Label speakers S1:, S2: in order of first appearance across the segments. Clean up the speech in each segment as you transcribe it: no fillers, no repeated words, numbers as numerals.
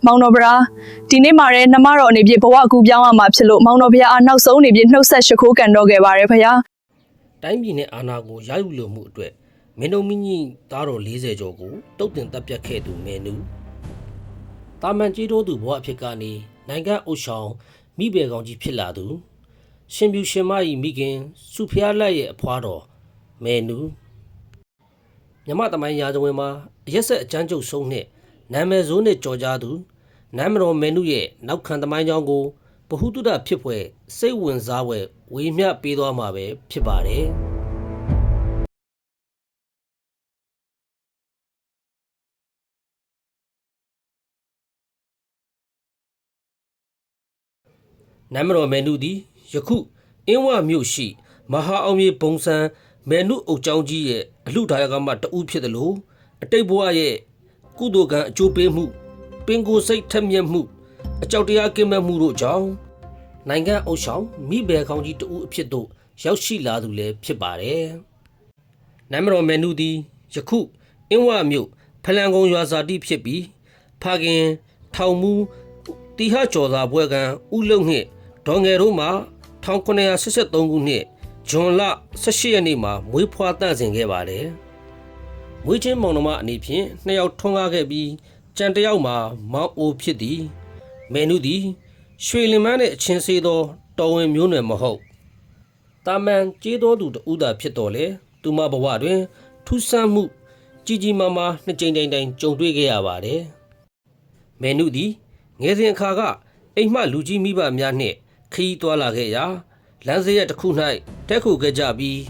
S1: မောင်တော်ဗရာဒီနေ့မှာလည်းနှမတော်အနေဖြင့်ဘဝအကူပြောင်းရမှာဖြစ်လို့မောင်တော်ဘုရားအားနောက်ဆုံးအနေဖြင့်နှုတ်ဆက်ရှိခိုးကန်တော်ခဲ့ပါတယ်ဖေ။
S2: တိုင်းပြည်နဲ့အာဏာကိုရယူလိုမှုအတွက်မင်းတို့မိညီသားတော်40ကျော်ကိုတုတ်တင်တပ်ပြတ်ခဲ့သူမဲနူတာမန်ကြီးတို့သူဘဝအဖြစ်ကနေနိုင်ငံအုပ်ဆောင်မိဘကောင်ကြီးဖြစ်လာသူရှင်ပြူရှင်မကြီးမိခင်စုဖျားလက်ရဲ့အဖွားတော်မဲနူမြမတမိုင်းရာဇဝင်မှာအရက်ဆက်အကျန်းကျုပ်ဆုံးနဲ့နာမည်ဆိုးနဲ့ကြော်ကြားသူနမ်မတော်မဲနုရဲ့နောက်ခံသမိုင်းကြောင်းကိုဗဟုသုတဖြစ်ဖွယ်စိတ်ဝင်စားဖွယ်ဝေမျှပေးသွားမှာပဲဖြစ်ပါတယ်နမ်မတော်မဲနုသည်ယခုအင်းဝမြို့ရှိမဟာအောင်မြေပုံစံမဲနုအုပ်ကျောင်းကြီးရဲ့အလှဒါယကမှတဦးဖြစ်တယ်လို့အတိတ်ဘဝရဲ့ကုသိုလ်ကံအကျိုးပေးမှုပင်ကိုယ်စိတ်ထက်မြက်မှုအကြောက်တရားကင်းမဲ့မှုတို့ကြောင့်နိုင်ငံအုပ်ဆောင်မိဘခေါင်းကြီးတဦးအဖြစ်သို့ရောက်ရှိလာသူလည်းဖြစ်ပါတယ်။နမ်မတော်မဲနုသည်ယခုအင်းဝမြို့ဖလန်ကုန်းရွာဇာတိဖြစ်ပြီးဖခင်ထောင်မူတီဟကျော်သာဘွဲကံဥလုံနှင့်ဒေါ်ငယ်တို့မှာ1983ခုနှစ်ဇွန်လ18ရက်နေ့မှာမွေးဖွားတန့်စင်ခဲ့ပါတယ်။မွေးချင်းမောင်နှမအနေဖြင့်2ယောက်ထွန်းကားခဲ့ပြီးကြံတယောက်မှာမောင်အိုဖြစ်သည်မဲနုသည်ရွှေလင်မန်းနှင့်အချင်းစေးသောတော်ဝင်မျိုးနွယ်မဟုတ်တာမန်ကျေးတော်သူတဦးသာဖြစ်တော်လေသူမဘဝတွင်ထူးဆန်းမှုကြီးကြီးမားမားနှစ်ကြိမ်တိုင်ကြုံတွေ့ခဲ့ရပါတယ်မဲနုသည်ငယ်စဉ်အခါကအိမ်မှလူကြီးမိဘများနှင့်ခရီးသွားလာခဲ့ရာလမ်းစရက်တစ်ခု၌တက်ခုခဲ့ကြပြီး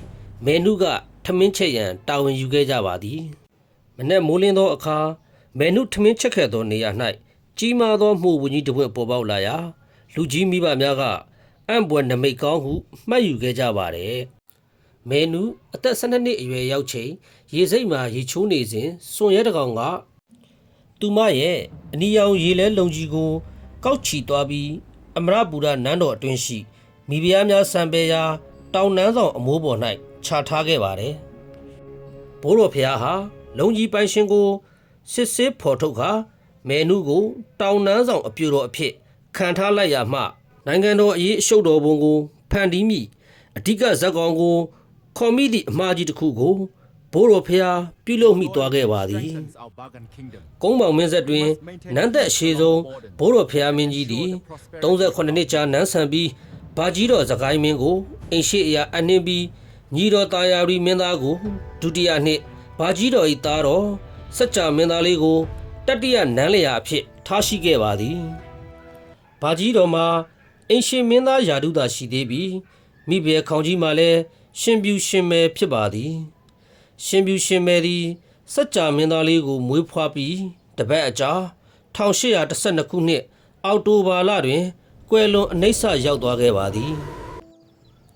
S2: မဲနုကထမင်းချက်ရန်တာဝန်ယူခဲ့ကြပါသည်မနေ့မိုးလင်းသောအခါမဲနုထမင်းချက်ခဲ့သောနေရာ၌ကြီးမားသောမှုဝင်ကြီးတပွင့်ပေါ်ပေါက်လာရာလူကြီးမိဘများကအံ့ဘွယ်နမိတ်ကောင်းဟုမှတ်ယူခဲ့ကြပါတယ်မဲနုအသက်12နှစ်အရွယ်ရောက်ချိန်ရေစိတ်မှာရေချိုးနေစဉ်စွန်ရဲတကောင်ကသူမရဲ့အနီရောင်ရေလဲလုံကြီးကိုကောက်ချီသွားပြီးအမရပူရနန်းတော်အတွင်းရှိမိဖုရားများစံပေရာတောင်နန်းဆောင်အမိုးပေါ်၌ခြာထားခဲ့ပါတယ်ဘိုးတော်ဖျားဟာလုံကြီးပိုင်ရှင်ကိုစစ်ဆေးဖော်ထုတ်ခါမဲနုကိုတောင်နန်းဆောင်အပြူတော်အဖြစ်ခံထားလိုက်ရမှနိုင်ငံတော်အရေးအရှုပ်တော်ပုံကိုဖန်တီးမိအဓိကဇက်ကောင်ကိုခေါ်မိသည့်အမှားကြီးတစ်ခုကိုဘိုးတော်ဖျားပြုလုပ်မိသွားခဲ့ပါသည်ကုန်းပေါင်မင်းဆက်တွင်နန်းသက်အရှိဆုံးဘိုးတော်ဖျားမင်းကြီးသည်38နှစ်ကြာနန်းဆန်ပြီးဘာကြီးတော်စကိုင်းမင်းကိုအိမ်ရှိအရာအနှင်းပြီးညီတော်တာယာရီမင်းသားကိုဒုတိယနှစ်ဘာကြီးတော်၏သားတော်စัจ जा မင်းသားလေးကိုတတိယနန်းလျာအဖြစ်ထားရှိခဲ့ပါသည်ဘာကြီးတော်မှာအိမ်ရှင်မင်းသားယာတုသာရှိသေးပြီးမိဘခေါင်းကြီးမှာလည်းရှင်ပြူရှင်မဲဖြစ်ပါသည်ရှင်ပြူရှင်မဲသည်စัจ जा မင်းသားလေးကိုမွေးဖွားပြီးတပတ်အကြာ1812ခုနှစ်အောက်တိုဘာလတွင်ကွယ်လွန်အနှိမ့်ဆရောက်သွားခဲ့ပါသည်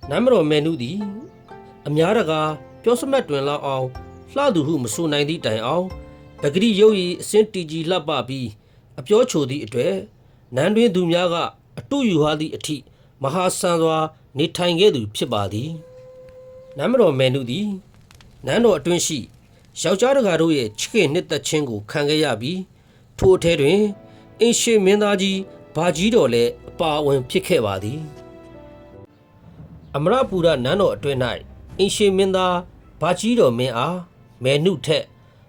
S2: နမ်မတော်မဲနုသည်အများတကာပြောစမတ်တွင်လောက်အောင်လှသူဟုမဆိုနိုင်သည့်တိုင်အောင်ပဂရိရုပ်၏အစင်းတီကြီးလှပပြီးအပြောချိုသည့်အတွက်နန်းတွင်သူများကအတုယူဟာသည့်အထိမဟာဆန်စွာနေထိုင်ခဲ့သူဖြစ်ပါသည်နမ်မတော်မဲနုသည်နန်းတော်အတွင်းရှိယောက်ျားတကာတို့ရဲ့ချစ်ခင်နှစ်သက်ခြင်းကိုခံခဲ့ရပြီးထိုအထဲတွင်အင်းရှိမင်းသားကြီးဘာကြီးတော်လည်းအပါအဝင်ဖြစ်ခဲ့ပါသည်အမရပူရနန်းတော်အတွင်း၌အင်းရှိမင်းသားဘာကြီးတော်မင်းအားမဲနုထက်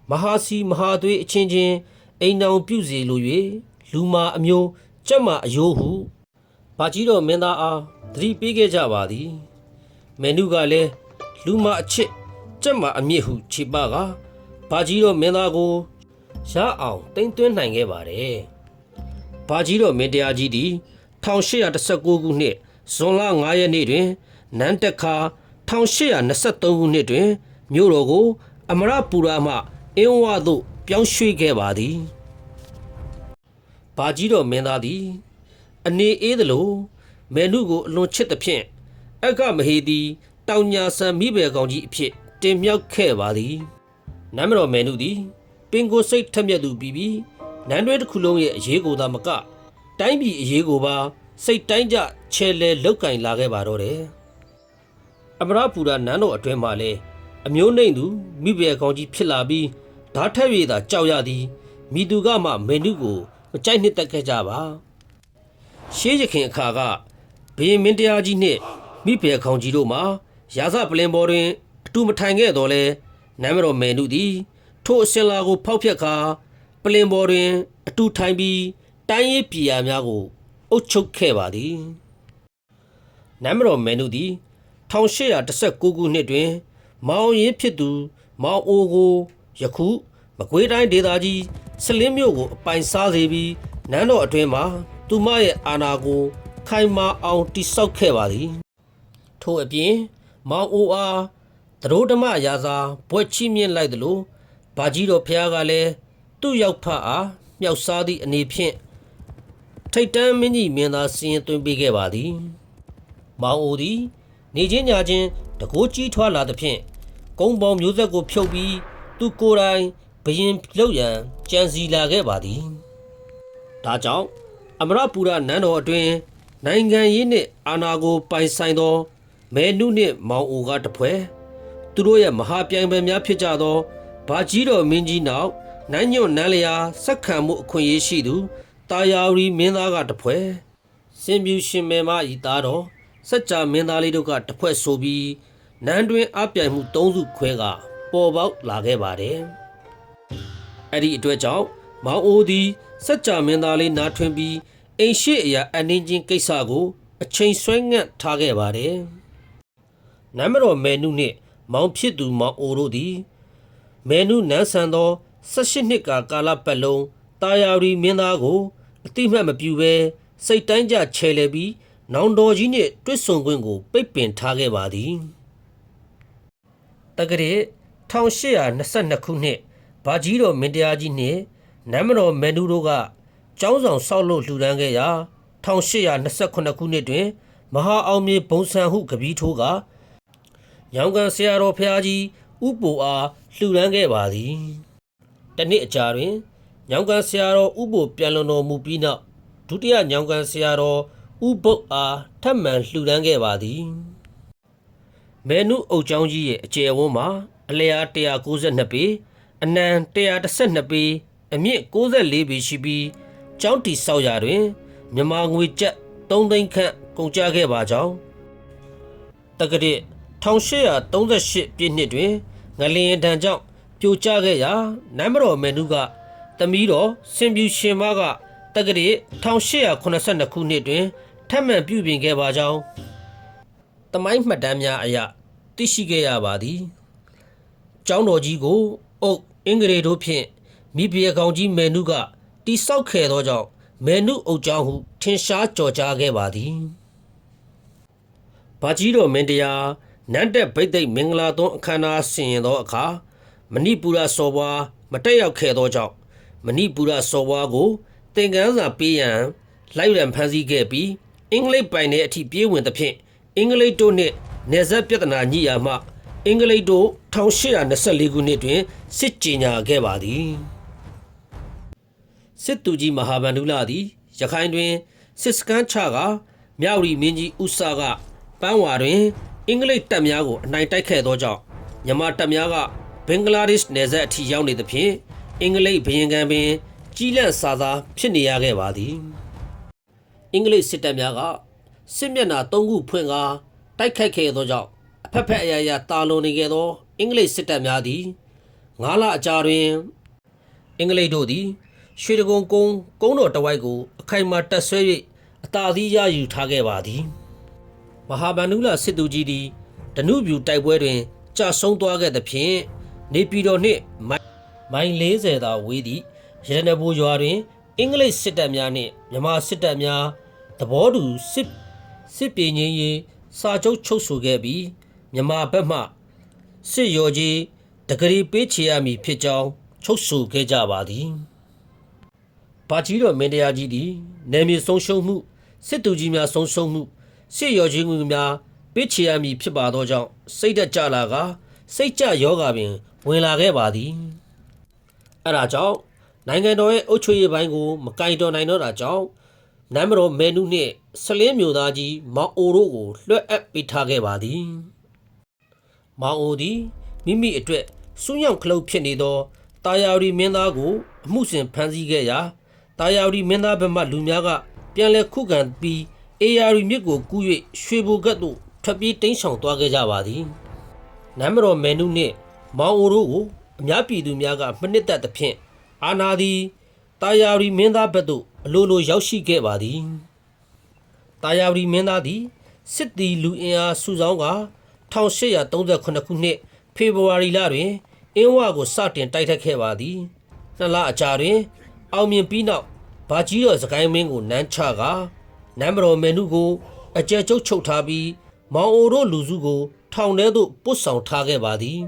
S2: မဟာစီမဟာသွေးအချင်းချင်းအိမ်တောင်ပြုစီလို၍လူမာအမျိုးကြက်မာအယိုးဟုဘာကြီးတော်မင်းသားအားသတိပေးခဲ့ကြပါသည်မဲနုကလည်းလူမာအချစ်ကြက်မာအမြင့်ဟုခြေပကဘာကြီးတော်မင်းသားကိုရအောင်တိမ့်သွင်းနိုင်ခဲ့ပါတယ်ဘာကြီးတော်မင်းတရားကြီးသည်1819ခုနှစ်ဇွန်လ9ရက်နေ့တွင်နန်းတက်ခါ1823ခုနှစ်တွင်မြို့တော်ကိုအမရပူရမှအင်းဝသို့ပြောင်းရွှေ့ခဲ့ပါသည်ဘာကြီးတော်မင်းသားသည်အနေအေးသလိုမဲနုကိုအလွန်ချစ်သဖြင့်အက္ခမဟေသည်တောင်ညာဆန်မိဘကောင်ကြီးအဖြစ်တင်မြောက်ခဲ့ပါသည်နမ်မတော်မဲနုသည်ပင်ကိုစိတ်ထက်မြက်သူပြီးနန်းတွဲတစ်ခုလုံးရဲ့အရေးကိုသာမကတိုင်းပြည်အရေးကိုပါစိတ်တိုင်းကြချဲလဲလောက်ကင်လာခဲ့ပါတော့တယ်အမရပူရနန်းတော်အတွင်းမှာလည်းအမျိုးနှိမ့်သူမိဘကောင်ကြီးဖြစ်လာပြီးဓာတ်ထက်၍သာကြောက်ရသည်မိသူကမှမဲနုကို မကြိုက်နှစ်သက်ခဲ့ကြပါရှေးရခင်အခါကဘုရင်မင်းတရားကြီးနှင့်မိဖုရားခေါင်ကြီးတို့မှာရာဇပလင်ပေါ်တွင်အတူမထိုင်ခဲ့တော်လဲနန်းမတော်မယ်နုသည်ထိုအစဉ်လာကိုဖောက်ဖျက်ကာပလင်ပေါ်တွင်အတူထိုင်ပြီးတိုင်းရေးပြည်ရာများကိုအုပ်ချုပ်ခဲ့ပါသည်နန်းမတော်မယ်နုသည်1819ခုနှစ်တွင်မောင်ရင်းဖြစ်သူမောင်အိုကိုယခုမကွေးတိုင်းဒေသကြီးစလင်းမြို့ကိုအပိုင်စားစေပြီးနန်းတော်အတွင်းမှာသူမရဲ့အာဏာကိုခိုင်မာအောင်တိဆောက်ခဲ့ပါသည်ထို့အပြင်မောင်အိုအားသရိုးဓမ္မရာဇာဘွဲ့ချီးမြှင့်လိုက်သလိုဘာကြီးတော်ဖျားကလည်းသူ့ရောက်ဖအားမြောက်စားသည့်အနေဖြင့်ထိတ်တန်းမင်းကြီးမင်းသားစီရင်သွင်းပေးခဲ့ပါသည်မောင်အိုသည်နေချင်းညချင်းတကိုးကြီးထွားလာသဖြင့်ကုန်းပေါင်းမျိုးဆက်ကိုဖြုတ်ပြီးသူကိုယ်တိုင်ဘရင်လုပ်ရန်ကြံစီလာခဲ့ပါသည်ဒါကြောင့်အမရပူရနန်းတော်အတွင်းနိုင်ငံရေးနှင့်အာဏာကိုပိုင်ဆိုင်သောမဲနုနှင့်မောင်အိုကတပွဲသူတို့ရဲ့မဟာပြိုင်ပွဲများဖြစ်ကြသောဘာကြီးတော်မင်းကြီးနောက်နိုင်ညွန့်နန်းလျာဆက်ခံမှုအခွင့်အရေးရှိသူတာယာဝတီမင်းသားကတပွဲစင်ပြူရှင်မဲမဤသားတော်စัจ जा မင်းသားလေးတို့ကတဖွဲ့ဆိုပြီးနန်းတွင်အပြိုင်မှု၃စုခွဲကပေါ်ပေါက်လာခဲ့ပါတယ်အဲ့ဒီအတွက်ကြောင့်မောင်အိုသည်စัจ जा မင်းသားလေးနားထွင်ပြီးအိမ်ရှိအရာအနှင်းချင်းကိစ္စကိုအချိန်ဆွဲငတ်ထားခဲ့ပါတယ်နန်းမတော်မယ်နုနှင့်မောင်ဖြစ်သူမောင်အိုတို့သည်မယ်နုနန်းဆန်သော18နှစ်ကာလပတ်လုံးတာယာရီမင်းသားကိုအတိမတ်မပြူဘဲစိတ်တိုင်းကြချဲလဲပြီးနောင်တော်ကြီးနှင့်တွစ်ဆုံခွင့်ကိုပိတ်ပင်ထားခဲ့ပါသည်တက္ကရာ1822ခုနှစ်ဘာကြီးတော်မင်းတရားကြီးနှင့်နန်းမတော်မယ်နုတို့ကကျောင်းဆောင်ဆောက်လုပ်လှူဒန်းခဲ့ရာ1829ခုနှစ်တွင်မဟာအောင်မြေဘုံဆန်ဟုကပီးထိုးကရောင်ကန်ဆရာတော်ဖျားကြီးဥပိုအားလှူဒန်းခဲ့ပါသည်တနှစ်အကြာတွင်ညောင်ကန်ဆရာတော်ဥပိုပြန်လွန်တော်မူပြီးနောက်ဒုတိယညောင်ကန်ဆရာတော်ဥပုပ်အားထပ်မံလှူဒန်းခဲ့ပါသည်မဲနုအုပ်ကျောင်းကြီးရဲ့အကျယ်ဝန်းမှာအလျား192ပေအနံ112ပေအမြင့်94ပေရှိပြီးကျောင်းတီဆောက်ရာတွင်မြန်မာငွေကျပ်3သိန်းခန့်ကုန်ကျခဲ့ပါကြောင်းတက္ကရာ1838ပြည့်နှစ်တွင်ငလျင်ဒဏ်ကြောင့်ပြိုကျခဲ့ရာနန်းမတော်မယ်နုကသမီးတော်စင်ပြူရှင်မကတက္ကရာ1882ခုနှစ်တွင်ထပ်မံပြုပြင်ခဲ့ပါကြောင်းတမိုင်းမှတ်တမ်းများအရသိရှိခဲ့ရပါသည်ကျောင်းတော်ကြီးကိုအုပ်အင်္ဂရေတို့ဖြင့်မိဖုရားကောင်ကြီးမယ်နုကတိဆောက်ခဲ့သောကြောင့်မယ်နုအုပ်ကျောင်းဟုထင်ရှားကြော်ကြားခဲ့ပါသည်ဘာကြီးတော်မင်းတရားနန်းတက်ဗိသိက်မင်္ဂလာသွန်းအခမ်းအနားဆင်ရင်သောအခါမဏိပူရစော်ဘွားမတက်ရောက်ခဲ့သောကြောင့်မဏိပူရစော်ဘွားကိုသင်္ကန်းစာပေးရန်လိုက်ရန်ဖမ်းဆီးခဲ့ပြီးအင်္ဂလိပ်ပိုင်တဲ့အထိပြေးဝင်သဖြင့်အင်္ဂလိပ်တို့နှင့်နယ်စပ်ပြဿနာညှိရာမှအင်္ဂလိပ်တို့1824ခုနှစ်တွင်စစ်ကြေညာခဲ့ပါသည်စစ်သူကြီးမဟာဗန္ဓုလသည်ရခိုင်တွင်စစ်စခန်းချကမြောက်ရီမင်းကြီးဥစာကပန်းဝါတွင်အင်္ဂလိပ်တပ်များကိုအနိုင်တိုက်ခဲ့သောကြောင့်မြန်မာတပ်များကဘင်္ဂလားဒေ့ရှ်နယ်စပ်အထိရောက်နေသဖြင့်အင်္ဂလိပ်ဘုရင်ခံပင်ကြီးလန့်စာသာဖြစ်နေရခဲ့ပါသည်အင်္ဂလိပ်စစ်တပ်များကစစ်မျက်နှာ3ခုဖွင့်ကာတိုက်ခိုက်ခဲ့သောကြောင့်အဖက်ဖက်အရာရာတာလွန်နေခဲ့သောအင်္ဂလိပ်စစ်တပ်များသည်9လအကြာတွင်အင်္ဂလိပ်တို့သည်ရွှေတကုံကုန်းတော်တဝိုက်ကိုအခိုင်အမာတပ်ဆွဲ၍အသာစီးရယူထားခဲ့ပါသည်မဟာဗန္ဓုလစစ်သူကြီးသည်ဓနုပြူတိုက်ပွဲတွင်ကြာဆုံးသွားခဲ့သဖြင့်နေပြည်တော်နှင့်မိုင်40သာဝေးသည့်ရတနဘူရွာတွင်အင်္ဂလိပ်စစ်တပ်များနှင့်မြန်မာစစ်တပ်များသဘောတူစစ်ပြေငြိမ်းရေးစာချုပ်ချုပ်ဆိုခဲ့ပြီးမြန်မာဘက်မှစစ်ရော်ကြီးတဂရီပေးချေရမည်ဖြစ်ကြောင်းချုပ်ဆိုခဲ့ကြပါသည်ဘာကြီးတော်မင်းတရားကြီးသည်နယ်မြေဆုံးရှုံးမှုစစ်သူကြီးများဆုံးရှုံးမှုစစ်ရော်ကြီးများပေးချေရမည်ဖြစ်ပါသောကြောင့်စိတ်တက်ကြလာကစိတ်ကြယောဂါပင်ဝင်လာခဲ့ပါသည်အဲဒါကြောင့်နိုင်ငံတော်ရဲ့အုပ်ချုပ်ရေးပိုင်းကိုမကင်တော်နိုင်တော့တာကြောင့်နန်းမတော်မယ်နုနှင့်ဆလင်းမျိုးသားကြီးမောင်အိုတို့ကိုလွှတ်အပ်ပေးထားခဲ့ပါသည်မောင်အိုသည်မိမိအတွက်စူးညောင်ခလုတ်ဖြစ်နေသောတာယာရီမင်းသားကိုအမှုစဉ်ဖမ်းဆီးခဲ့ရာ တာယာရီမင်းသားဘက်မှလူများကပြန်လည်ခုခံပြီးအေယာရီမြစ်ကိုကူး၍ရွှေဘိုကတ်သို့ထွက်ပြေးတိမ်းရှောင်သွားခဲ့ကြပါသည်နမ်းမတော်မယ်နုနှင့်မောင်အိုတို့ကိုအများပြည်သူများကမနစ်သက်သဖြင့်အာနာသည်တာယာရီမင်းသားဘက်သို့အလိုလိုရောက်ရှိခဲ့ပါသည်တာယာရီမင်းသားသည်စစ်သည်လူအင်အားစုဆောင်းက1838ခုနှစ်ဖေဖော်ဝါရီလတွင်အင်းဝကိုစတင်တိုက်ခတ်ခဲ့ပါသည်နှစ်လအကြာတွင်အောင်မြင်ပြီးနောက်ဗာကြီးတော်စကိုင်းမင်းကိုနန်းချကနမ်းမတော်မယ်နုကိုအကြဲကျုပ်ချုပ်ထားပြီးမောင်အိုတို့လူစုကိုထောင်ထဲသို့ပို့ဆောင်ထားခဲ့ပါသည်